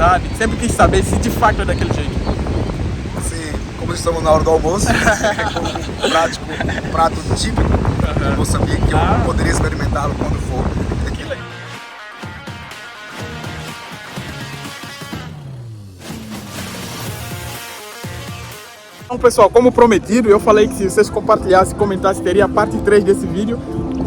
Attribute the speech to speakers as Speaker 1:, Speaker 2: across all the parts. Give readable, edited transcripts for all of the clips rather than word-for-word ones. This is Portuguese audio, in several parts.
Speaker 1: curiosidade, sempre quis saber se de fato é daquele jeito.
Speaker 2: Assim, como estamos na hora do almoço, um prato típico de Moçambique, que eu poderia experimentá-lo quando for.
Speaker 1: Que legal. Então, pessoal, como prometido, eu falei que se vocês compartilhassem e comentassem, teria a parte 3 desse vídeo.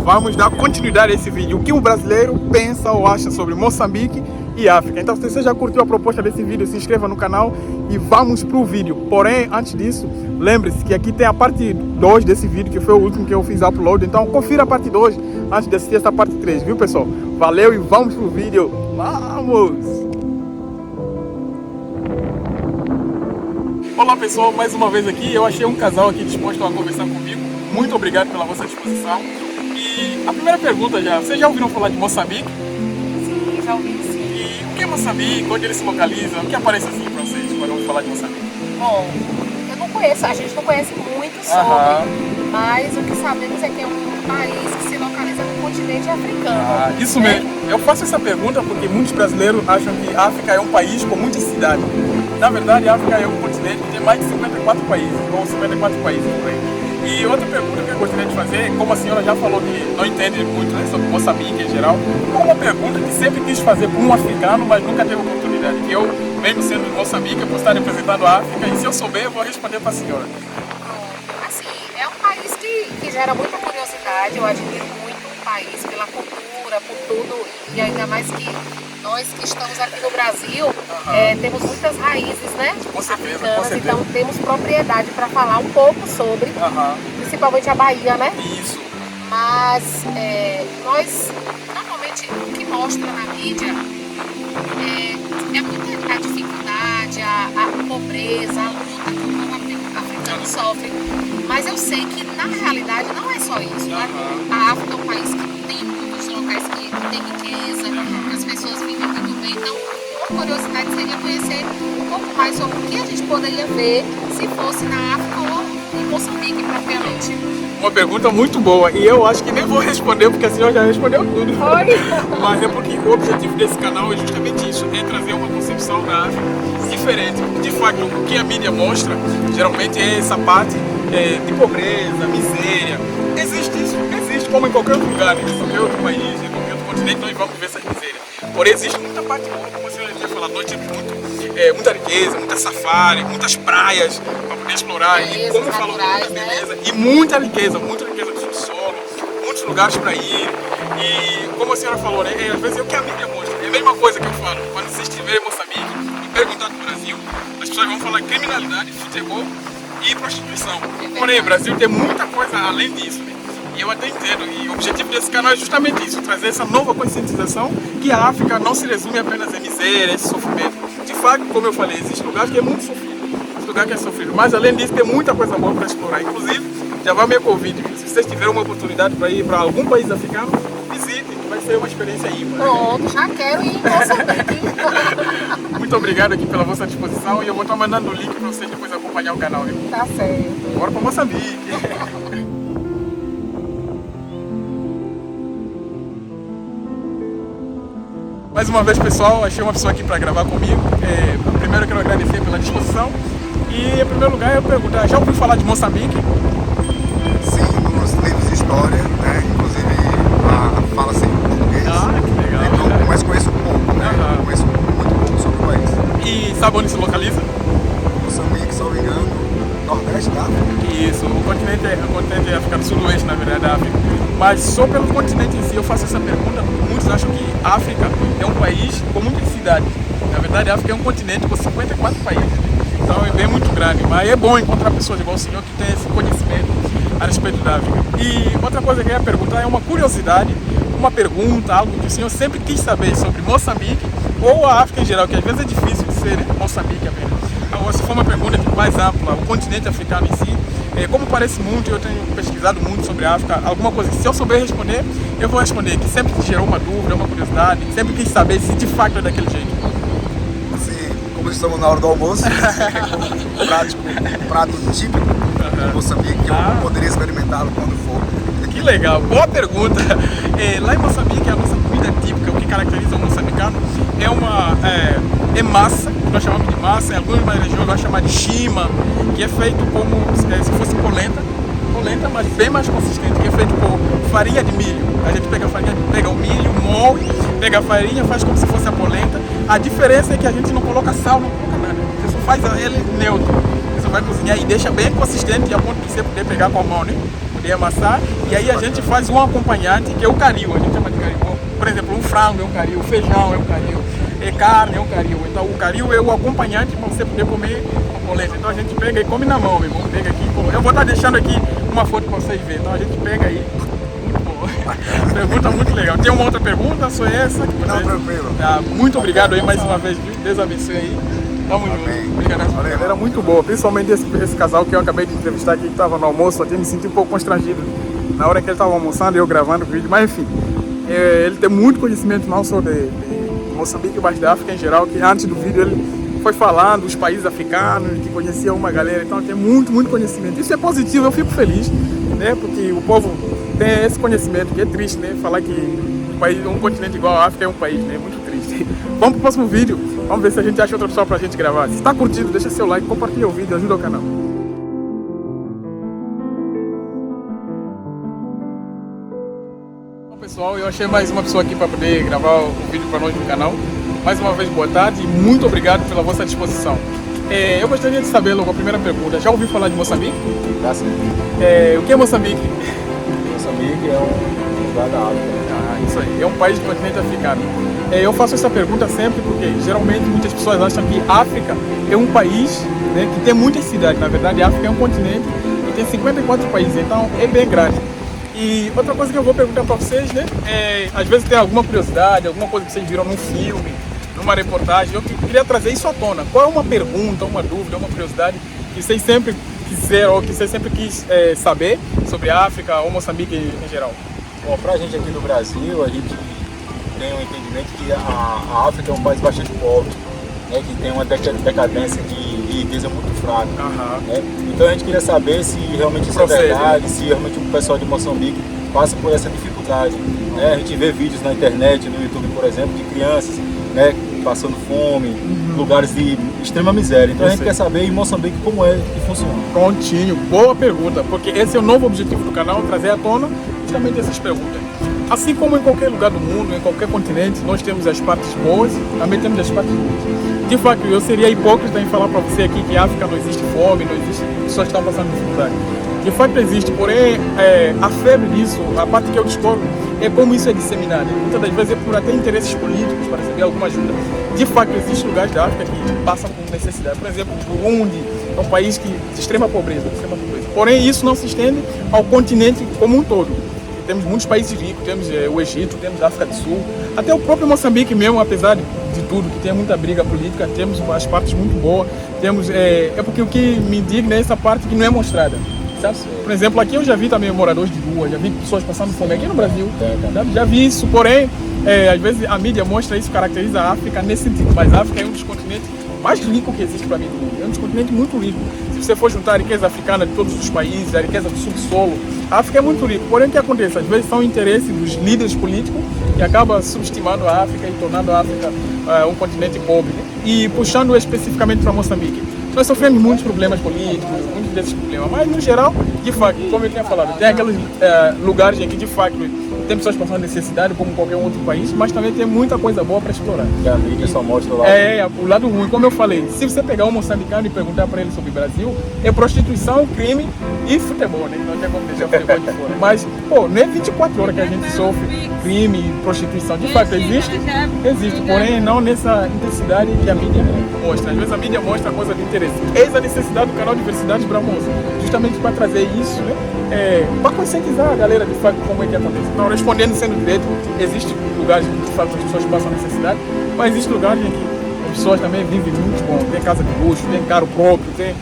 Speaker 1: Vamos dar continuidade a esse vídeo. O que o brasileiro pensa ou acha sobre Moçambique e África. Então, se você já curtiu a proposta desse vídeo, se inscreva no canal e vamos pro vídeo. Porém, antes disso, lembre-se que aqui tem a parte 2 desse vídeo, que foi o último que eu fiz upload. Então, confira a parte 2 antes de assistir essa parte 3, viu, pessoal? Valeu e vamos pro vídeo. Vamos! Olá, pessoal, mais uma vez aqui. Eu achei um casal aqui disposto a conversar comigo. Muito obrigado pela vossa disposição. E a primeira pergunta vocês já ouviram falar de Moçambique?
Speaker 3: Sim, já ouvi sim.
Speaker 1: E o que é Moçambique? Onde ele se localiza? O que aparece assim para vocês quando eu falar de Moçambique?
Speaker 3: Bom, eu não conheço, a gente não conhece muito sobre, mas o que sabemos é que é um país que se localiza no continente africano.
Speaker 1: Isso mesmo. Eu faço essa pergunta porque muitos brasileiros acham que a África é um país com muitas cidades. Na verdade, a África é um continente que tem mais de 54 países, ou 54 países por aí. E outra pergunta que eu gostaria de fazer, como a senhora já falou que não entende muito, né, sobre Moçambique em geral, é uma pergunta que sempre quis fazer para um africano, mas nunca teve oportunidade. Que eu, mesmo sendo de Moçambique, eu posso estar representando a África, e se eu souber, eu vou responder para a senhora.
Speaker 3: Assim, é um país que gera muita curiosidade, eu admiro muito o país pela cultura, por tudo, e ainda mais que nós que estamos aqui no Brasil, temos muitas raízes, né?
Speaker 1: Com certeza,
Speaker 3: africanas,
Speaker 1: com certeza.
Speaker 3: então temos propriedade para falar um pouco sobre, principalmente a Bahia, né?
Speaker 1: Isso.
Speaker 3: Mas nós, normalmente, o que mostra na mídia é muita a dificuldade, a pobreza, a luta que o povo africano sofre. Mas eu sei que, na realidade, não é só isso, né? A África é um país que tem muitos locais que tem riqueza, as pessoas vivem muito bem. Então, uma curiosidade seria conhecer um pouco mais sobre o que a gente poderia ver se fosse na África ou em Moçambique, propriamente.
Speaker 1: Uma pergunta muito boa, e eu acho que nem vou responder, porque a senhora já respondeu tudo. Mas é porque o objetivo desse canal é justamente isso, é trazer uma concepção da África diferente. De fato, o que a mídia mostra, geralmente é essa parte de pobreza, miséria. Existe isso, existe como em qualquer outro lugar, em qualquer outro país, em qualquer outro continente, nós vamos ver essa miséria. Porém, existe muita parte boa, como a senhora já falou, nós temos muita riqueza, muita safari, muitas praias para poder explorar, e como falou, muita beleza, e muita riqueza do subsolo, muitos lugares para ir. E como a senhora falou, né, às vezes é o que a mídia mostra. É a mesma coisa que eu falo, quando você estiver em Moçambique e perguntar do Brasil, as pessoas vão falar criminalidade, futebol e prostituição. Porém, o Brasil tem muita coisa além disso, né? E eu até entendo, e o objetivo desse canal é justamente isso, trazer essa nova conscientização que a África não se resume apenas em miséria, esse sofrimento. De fato, como eu falei, existe lugares que é muito sofrido, esse lugar que é sofrido, mas além disso tem muita coisa boa para explorar. Inclusive, já vai meu convite, se vocês tiverem uma oportunidade para ir para algum país africano, visitem, vai ser uma experiência ímpar.
Speaker 3: Pronto, já quero ir em Moçambique.
Speaker 1: Muito obrigado aqui pela vossa disposição, e eu vou estar mandando o link para vocês depois acompanhar o canal, viu?
Speaker 3: Tá certo.
Speaker 1: Bora para Moçambique! Mais uma vez, pessoal, achei uma pessoa aqui para gravar comigo. Primeiro eu quero agradecer pela disposição. E em primeiro lugar eu perguntar, já ouviu falar de Moçambique?
Speaker 2: Sim, nos livros de história, né? Inclusive fala-se em português.
Speaker 1: Que legal.
Speaker 2: Então, mas conheço pouco, né? Conheço muito pouco sobre o país.
Speaker 1: E sabe onde se localiza?
Speaker 2: Moçambique, se não me engano, nordeste da África.
Speaker 1: Isso, o continente africano, sudoeste, na verdade, da África. Mas só pelo continente em si eu faço essa pergunta, porque muitos acham que a África é um país com muitas cidades. Na verdade, a África é um continente com 54 países. Então é bem muito grande, mas é bom encontrar pessoas igual o senhor que tem esse conhecimento a respeito da África. E outra coisa que eu ia perguntar é uma curiosidade, uma pergunta, algo que o senhor sempre quis saber sobre Moçambique ou a África em geral, que às vezes é difícil de ser, né? Moçambique apenas. Agora, se for uma pergunta mais ampla, o continente africano em si, como parece muito, eu tenho pesquisado muito sobre a África, alguma coisa que se eu souber responder, eu vou responder, que sempre te gerou uma dúvida, uma curiosidade, sempre quis saber se de fato é daquele jeito.
Speaker 2: Assim, como estamos na hora do almoço, um prato típico de Moçambique, que eu poderia experimentá-lo quando for.
Speaker 1: Que legal, boa pergunta. Lá em Moçambique, a nossa comida típica, o que caracteriza o moçambicano, é é massa, que nós chamamos de massa, em algumas regiões vai chamar de shima, que é feito como se fosse polenta, mas bem mais consistente, que é feito com farinha de milho. A gente pega o milho, moe, pega a farinha, faz como se fosse a polenta. A diferença é que a gente não coloca sal, não coloca nada. Você só faz ele neutro. Você só vai cozinhar e deixa bem consistente a ponto de você poder pegar com a mão, né? Poder amassar. E aí a gente faz um acompanhante que é o caril, a gente chama de caril. Por exemplo, um frango é um caril, o feijão é um caril, carne é um caril. Então o caril é o acompanhante para você poder comer a polenta. Então a gente pega e come na mão, meu irmão. Pega aqui, eu vou estar deixando aqui uma foto para vocês verem. Então a gente pega aí. Muito bom. Pergunta muito legal. Tem uma outra pergunta? Só essa?
Speaker 2: Não, tranquilo.
Speaker 1: Tá, muito obrigado aí mais uma vez, viu? Deus abençoe aí. Tamo junto. Obrigado. Galera, muito boa. Principalmente esse casal que eu acabei de entrevistar aqui, que estava no almoço. Até me senti um pouco constrangido na hora que ele estava almoçando e eu gravando o vídeo. Mas enfim, ele tem muito conhecimento não só de Moçambique, mas da África em geral, que antes do vídeo ele foi falando dos países africanos, que conhecia uma galera, então tem muito conhecimento. Isso é positivo, eu fico feliz, né? Porque o povo tem esse conhecimento, que é triste, né? Falar que um continente igual a África é um país, né? Muito triste. Vamos pro próximo vídeo, vamos ver se a gente acha outra pessoa pra gente gravar. Se tá curtindo, deixa seu like, compartilha o vídeo, ajuda o canal. Bom, pessoal, eu achei mais uma pessoa aqui para poder gravar o vídeo para nós no canal. Mais uma vez, boa tarde e muito obrigado pela vossa disposição. Eu gostaria de saber logo a primeira pergunta. Já ouviu falar de Moçambique?
Speaker 2: Já sim.
Speaker 1: O que é Moçambique?
Speaker 2: Moçambique é um lugar da África.
Speaker 1: Isso aí, é um país do continente africano. Eu faço essa pergunta sempre porque geralmente muitas pessoas acham que África é um país, né, que tem muitas cidades. Na verdade, a África é um continente e tem 54 países, então é bem grande. E outra coisa que eu vou perguntar para vocês, né, às vezes tem alguma curiosidade, alguma coisa que vocês viram num filme, numa reportagem, eu queria trazer isso à tona. Qual é uma pergunta, uma dúvida, uma curiosidade que vocês sempre quiseram ou que vocês sempre quis saber sobre a África ou Moçambique em geral?
Speaker 2: Bom, pra gente aqui no Brasil, a gente tem um entendimento que a África é um país bastante pobre, né, que tem uma decadência de riqueza muito fraca. Né? Então a gente queria saber se realmente isso é verdade, se realmente o pessoal de Moçambique passa por essa dificuldade. Né? A gente vê vídeos na internet, no YouTube, por exemplo, de crianças, né, passando fome, lugares de extrema miséria. Então a gente quer saber em Moçambique como é que funciona.
Speaker 1: Prontinho, boa pergunta, porque esse é o novo objetivo do canal, trazer à tona justamente essas perguntas. Assim como em qualquer lugar do mundo, em qualquer continente, nós temos as partes boas, também temos as partes ruins. De fato, eu seria hipócrita em falar para você aqui que a África não existe fome, não existe pessoas que estão passando dificuldade. De fato existe, porém a febre disso, a parte que eu discordo, é como isso é disseminado. Muitas das vezes é por até interesses políticos, para receber alguma ajuda. De fato, existem lugares da África que passam por necessidade. Por exemplo, o Burundi é um país de extrema pobreza. Porém, isso não se estende ao continente como um todo. Temos muitos países ricos, temos o Egito, temos a África do Sul, até o próprio Moçambique mesmo, apesar de tudo, que tem muita briga política, temos as partes muito boas, temos, porque o que me indigna é essa parte que não é mostrada, sabe? Por exemplo, aqui eu já vi também moradores de rua, já vi pessoas passando fome aqui no Brasil, sabe? Já vi isso, porém, às vezes a mídia mostra isso, caracteriza a África nesse sentido, mas a África é um dos continentes mais ricos que existe para mim do mundo, é um dos continentes muito rico. Se você for juntar a riqueza africana de todos os países, a riqueza do subsolo, a África é muito rica. Porém, o que acontece? Às vezes são interesses dos líderes políticos que acabam subestimando a África e tornando a África um continente pobre. Né? E puxando especificamente para Moçambique, nós sofremos muitos problemas políticos, muitos desses problemas, mas no geral, de fato, como eu tinha falado, tem aqueles lugares em que de fato tem pessoas passando necessidade, como qualquer outro país, mas também tem muita coisa boa para explorar.
Speaker 2: E a mídia só mostra o lado
Speaker 1: o lado ruim. Como eu falei, se você pegar um moçambicano e perguntar para ele sobre o Brasil, é prostituição, crime e futebol, né? Não tem como deixar o futebol de fora. Mas, não é 24 horas que a gente sofre crime e prostituição. De fato, existe, porém não nessa intensidade que a mídia mostra. Às vezes a mídia mostra coisa de interesse. Eis a necessidade do canal Diversidade Bramoso, justamente para trazer isso, né? Para conscientizar a galera de fato como é que acontece. Então, respondendo sendo direito, existem lugares que de fato as pessoas passam necessidade, mas existem lugares em que as pessoas também vivem muito bom, tem casa de luxo, tem carro próprio, tem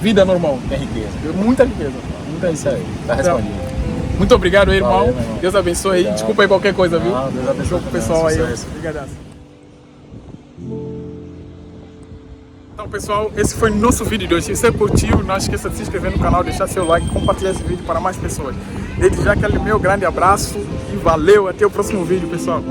Speaker 1: vida normal.
Speaker 2: Tem riqueza.
Speaker 1: Muita riqueza. Muita
Speaker 2: isso aí, tá respondido.
Speaker 1: Muito obrigado aí, irmão.
Speaker 2: Valeu, irmão.
Speaker 1: Deus abençoe aí.
Speaker 2: Tchau.
Speaker 1: Desculpa aí qualquer coisa, viu?
Speaker 2: Deus abençoe
Speaker 1: o pessoal aí.
Speaker 2: Sucesso.
Speaker 1: Obrigado. Então, pessoal, esse foi o nosso vídeo de hoje. Se você curtiu, não esqueça de se inscrever no canal, deixar seu like, compartilhar esse vídeo para mais pessoas. Desde já, aquele meu grande abraço e valeu. Até o próximo vídeo, pessoal.